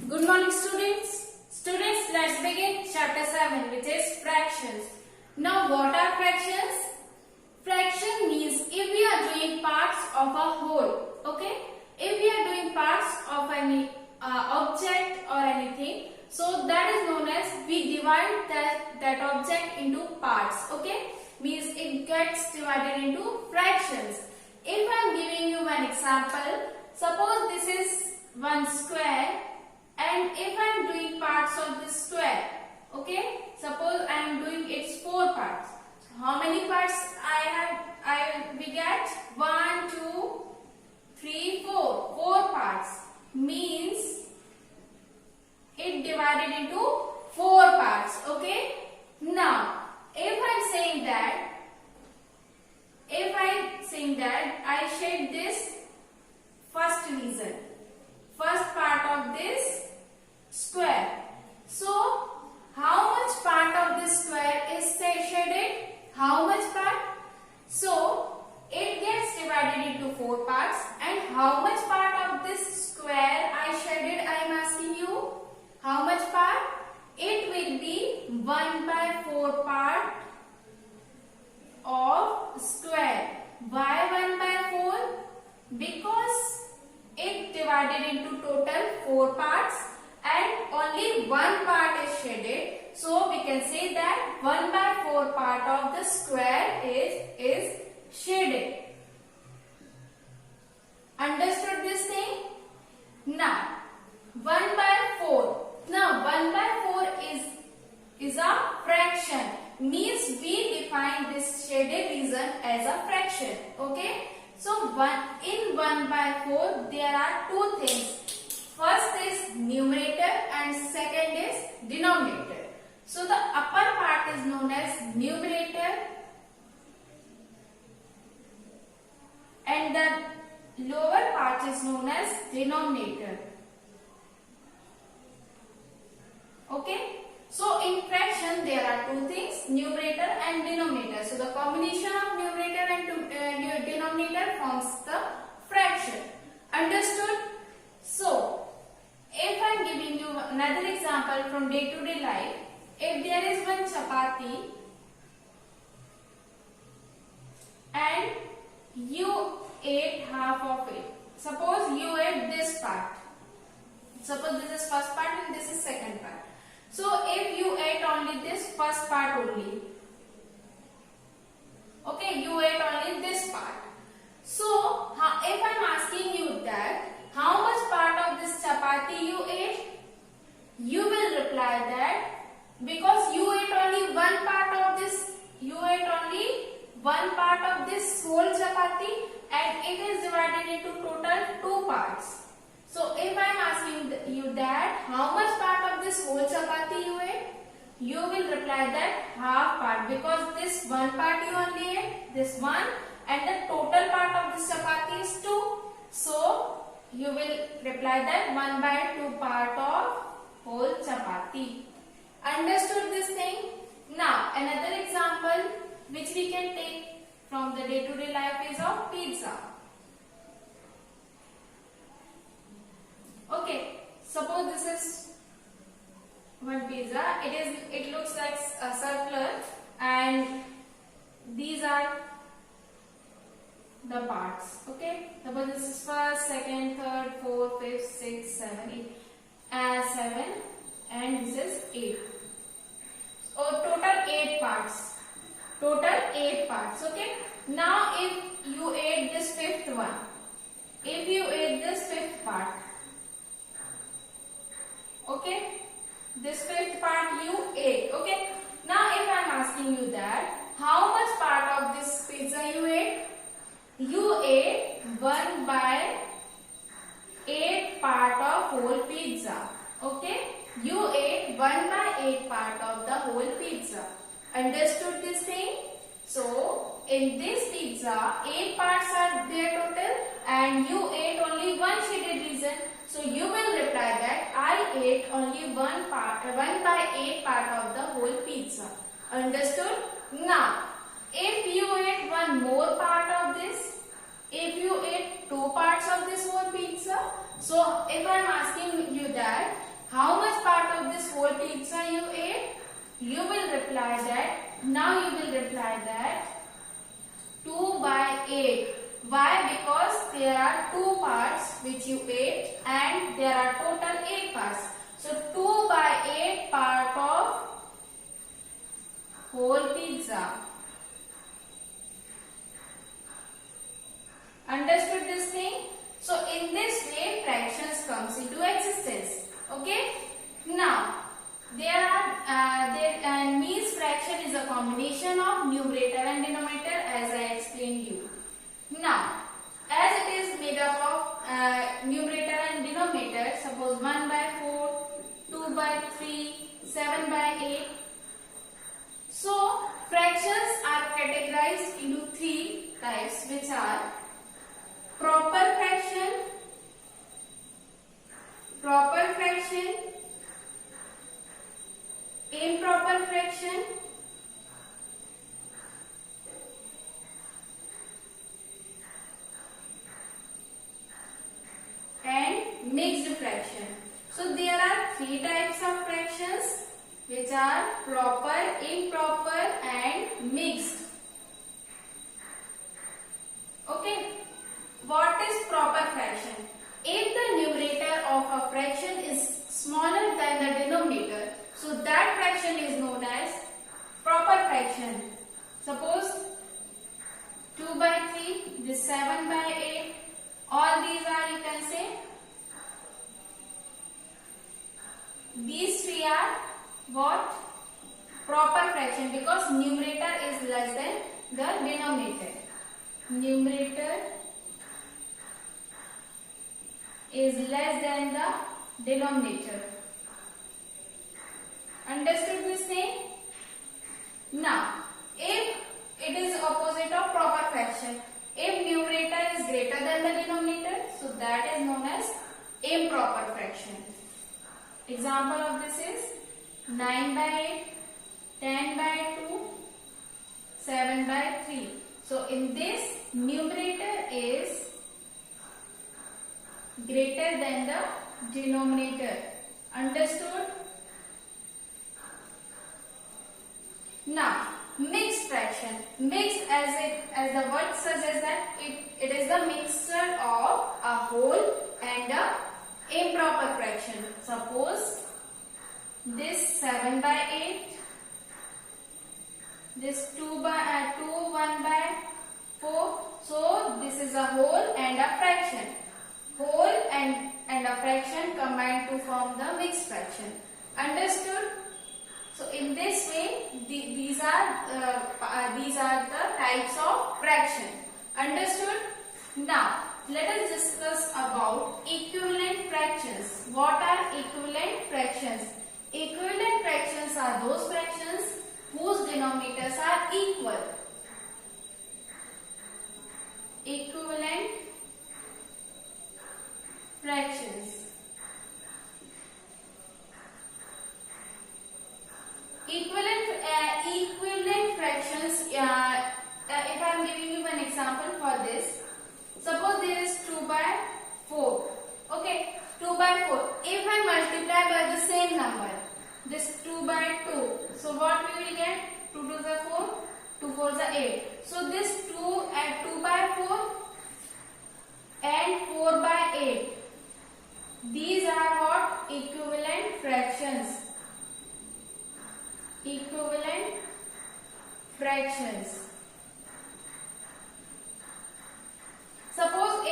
Good morning, students. Students, let's begin chapter 7, which is fractions. Now, what are fractions? Fraction means if we are doing parts of a whole, okay? If we are doing parts of any object or anything, so that is known as we divide that object into parts, okay? Means it gets divided into fractions. If I am giving you one example, suppose this is one square. And if I am doing parts of this square, okay, suppose I am doing its 4 parts. So how many parts we get? 1, 2, 3, 4. 4 parts means it divided into 4 parts, okay. Now, if I am saying that I shed this first reason, first part of this square. So, how much part of this square is shaded? How much part? So, it gets divided into 4 parts. And how much part of this square I shaded? I am asking you. How much part? It will be 1/4 part of square. Why 1/4? Because it divided into total 4 parts and only 1 part is shaded. So we can say that 1/4 part of the square is shaded. Understood this thing? Now 1/4. Now 1/4 is a fraction. Means we define this shaded region as a fraction. Okay? So in 1/4 there are 2 things. First is numerator and second is denominator. So the upper part is known as numerator and the lower part is known as denominator. Okay? So in fraction there are 2 things, numerator and denominator. So the combination of numerator and denominator forms the fraction. Understood? So if I am giving you another example from day-to-day life, if there is one chapati and you ate half of it. Suppose you ate this part. Suppose this is first part and this is second part. So if you ate only this first part only, okay, you ate only this part. So if I am asking you that how much part of this chapati you ate, you will reply that because you ate only one part of this, whole chapati and it is divided into total 2 parts. So if I am asking you that how much part of this whole chapati you ate, you will reply that half part because this one part you only ate, this one, and the total part of this chapati is 2. So you will reply that 1/2 part of whole chapati. Understood this thing? Now another example which we can take from the day-to-day life is of pizza. Okay, suppose this is one pizza. It looks like a circular and these are the parts. Okay, suppose this is first, second, third, fourth, fifth, sixth, 7, 8, and 7, and this is 8. So total 8 parts. Total 8 parts. Okay. Now if you ate this 5th one, if you ate this 5th part, okay, this 5th part you ate. Okay. Now if I am asking you that how much part of this pizza you ate, you ate 1/8 part of whole pizza. Okay, you ate 1/8 part of the whole pizza. Understood this thing? So in this pizza 8 parts are there total and you ate only one shaded region. So you will reply that I ate only 1/8 part of the whole pizza. Understood? Now if you ate one more part of this, if you ate 2 parts of this whole pizza, so if I am asking you that how much part of this whole pizza you ate? You will reply that, now you will reply that 2 by 8. Why? Because there are 2 parts which you ate and there are total 8 parts. So 2 by 8 part of whole pizza. Understood this thing? So in this way fractions comes into existence. Okay? Now means fraction is a combination of numerator and denominator, as I explained you. Now as it is made up of numerator and denominator, suppose 1 by 4, 2 by 3, 7 by 8. So fractions are categorized into 3 types, which are proper fraction, improper fraction, and mixed fraction. So there are 3 types of fractions, which are proper, improper, and mixed. Okay. What is proper fraction? If the numerator of a fraction is smaller than the denominator, so that fraction is known as proper fraction. Suppose 2 by 3, this 7 by 8, all these are, you can say, these 3 are what? Proper fraction, because numerator is less than the denominator. Numerator is less than the denominator. Understood this thing? Now, if it is opposite of proper fraction, if numerator is greater than the denominator, so that is known as improper fraction. Example of this is 9 by 8, 10 by 2, 7 by 3. So in this, numerator is greater than the denominator. Understood? Now, mixed fraction. Mixed, as the word suggests, that it is the mixture of a whole and a improper fraction. Suppose this 7 by 8, this 1 by 4. So this is a whole and a fraction. Whole and a fraction combined to form the mixed fraction. Understood? So in this way, these are the types of fraction. Understood? Now let us discuss about equivalent fractions. What are equivalent fractions? Equivalent fractions are those fractions whose denominators are equal. Equivalent fractions. Equivalent fractions, if I am giving you an example for this, suppose there is 2 by 4. Okay, 2 by 4. If I multiply by the same number, this 2 by 2, so what we will get? 2 2s are 4, 2 4s are 8. So this 2 and 2 by 4 and 4 by 8. These are what? Equivalent fractions. Equivalent fractions. Suppose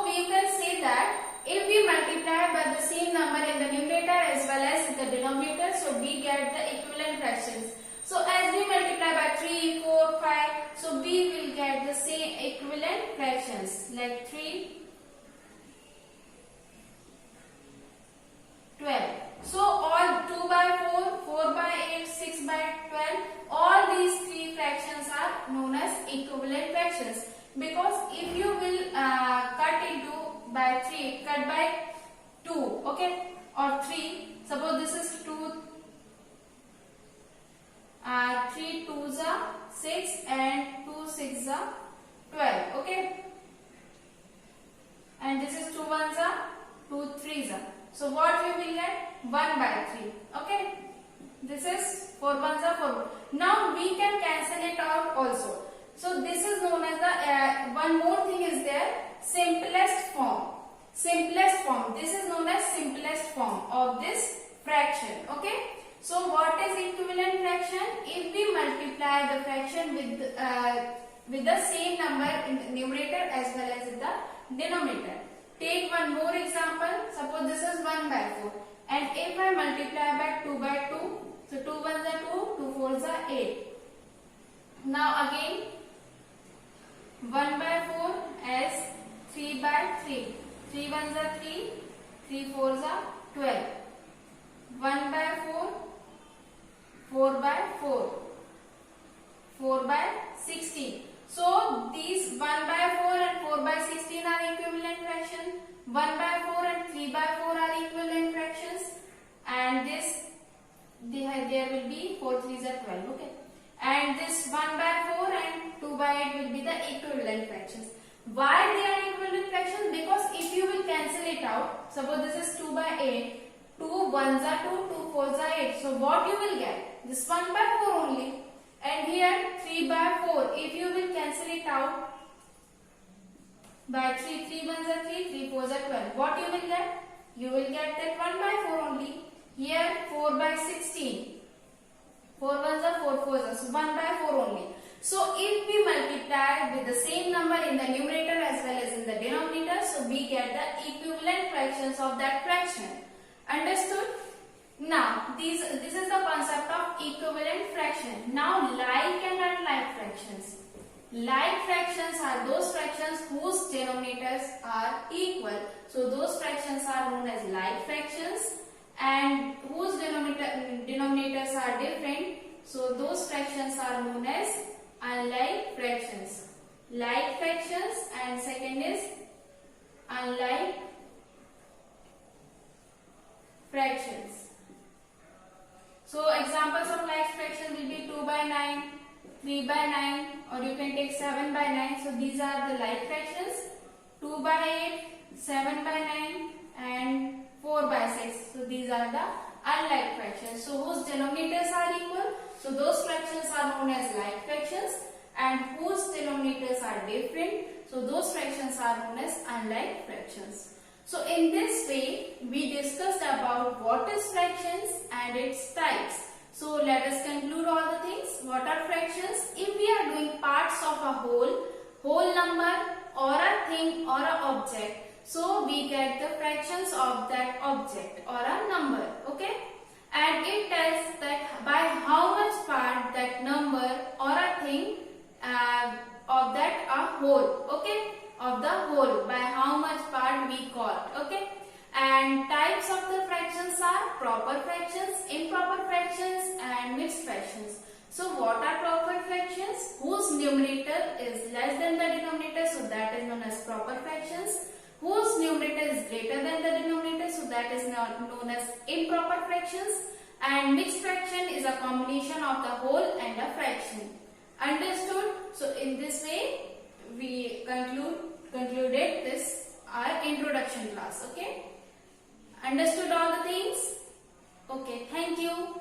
we can say that if we multiply by the same number in the numerator as well as in the denominator, so we get the equivalent fractions. So as we multiply by 3, 4, 5, so we will get the same equivalent fractions, like 3, 12. So all 2 by 4, 4 by 8, 6 by 12, all these 3 fractions are known as equivalent fractions. Because if you will cut into by 3, cut by 2, okay, or 3, suppose this is 2, 3 2s are 6 and 2 6s are 12, okay, and this is 2 1s are 2 3s are. So what we will get? 1 by 3. Okay. This is 4 ones are 4. Now we can cancel it out also. So this is known as the one more thing is there, simplest form. Simplest form. This is known as simplest form of this fraction. Okay. So what is equivalent fraction? If we multiply the fraction with the same number in the numerator as well as in the denominator. Take one more example. Suppose this is 1 by 4. And if I multiply by 2 by 2, so 2 ones are 2, 2 fours are 8. Now again 1 by 4 as 3 by 3. 3 ones are 3, 3 fours are 12. 1 by 4, 4 by 4, 4 by 16. So these 1 by 4 and 4 by 16 are equivalent fractions. 1 by 4 and 3 by 4 are equivalent fractions. And this, there will be 4 3s are 12. Okay. And this 1 by 4 and 2 by 8 will be the equivalent fractions. Why they are equivalent fractions? Because if you will cancel it out, suppose this is 2 by 8, 2 ones are 2, 2 fours are 8. So what you will get? This 1 by 4 only. And here 3 by 4. If you will cancel it out by 3, 3 ones are 3, 3 fours are 12. What you will get? You will get that 1 by 4 only. Here 4 by 16. 4 ones are 4 fours are, so 1 by 4 only. So if we multiply with the same number in the numerator as well as in the denominator, so we get the equivalent fractions of that fraction. Understood? Now this is the concept of equivalent fraction. Now like and unlike fractions. Like fractions are those fractions whose denominators are equal. So those fractions are known as like fractions, and whose denominators are different. So those fractions are known as unlike fractions. Like fractions and second is unlike fractions. So examples of like fractions will be 2 by 9, 3 by 9, or you can take 7 by 9. So these are the like fractions. 2 by 8, 7 by 9 and 4 by 6. So these are the unlike fractions. So whose denominators are equal? So those fractions are known as like fractions, and whose denominators are different. So those fractions are known as unlike fractions. So in this way we discussed about what is fractions and its types. So let us conclude all the things. What are fractions? If we are doing parts of a whole number or a thing or an object, so we get the fractions of that object or a number. Okay. And it tells that by how much part that number or a thing of that a whole. Okay. Of the whole, by how much part we got. Okay. And types of the fractions are proper fractions, improper fractions and mixed fractions. So what are proper fractions? Whose numerator is less than the denominator, so that is known as proper fractions. Whose numerator is greater than the denominator, so that is known as improper fractions. And mixed fraction is a combination of the whole and a fraction. Understood? So in this way we concluded this our introduction class. Okay. Understood all the things? Okay. Thank you.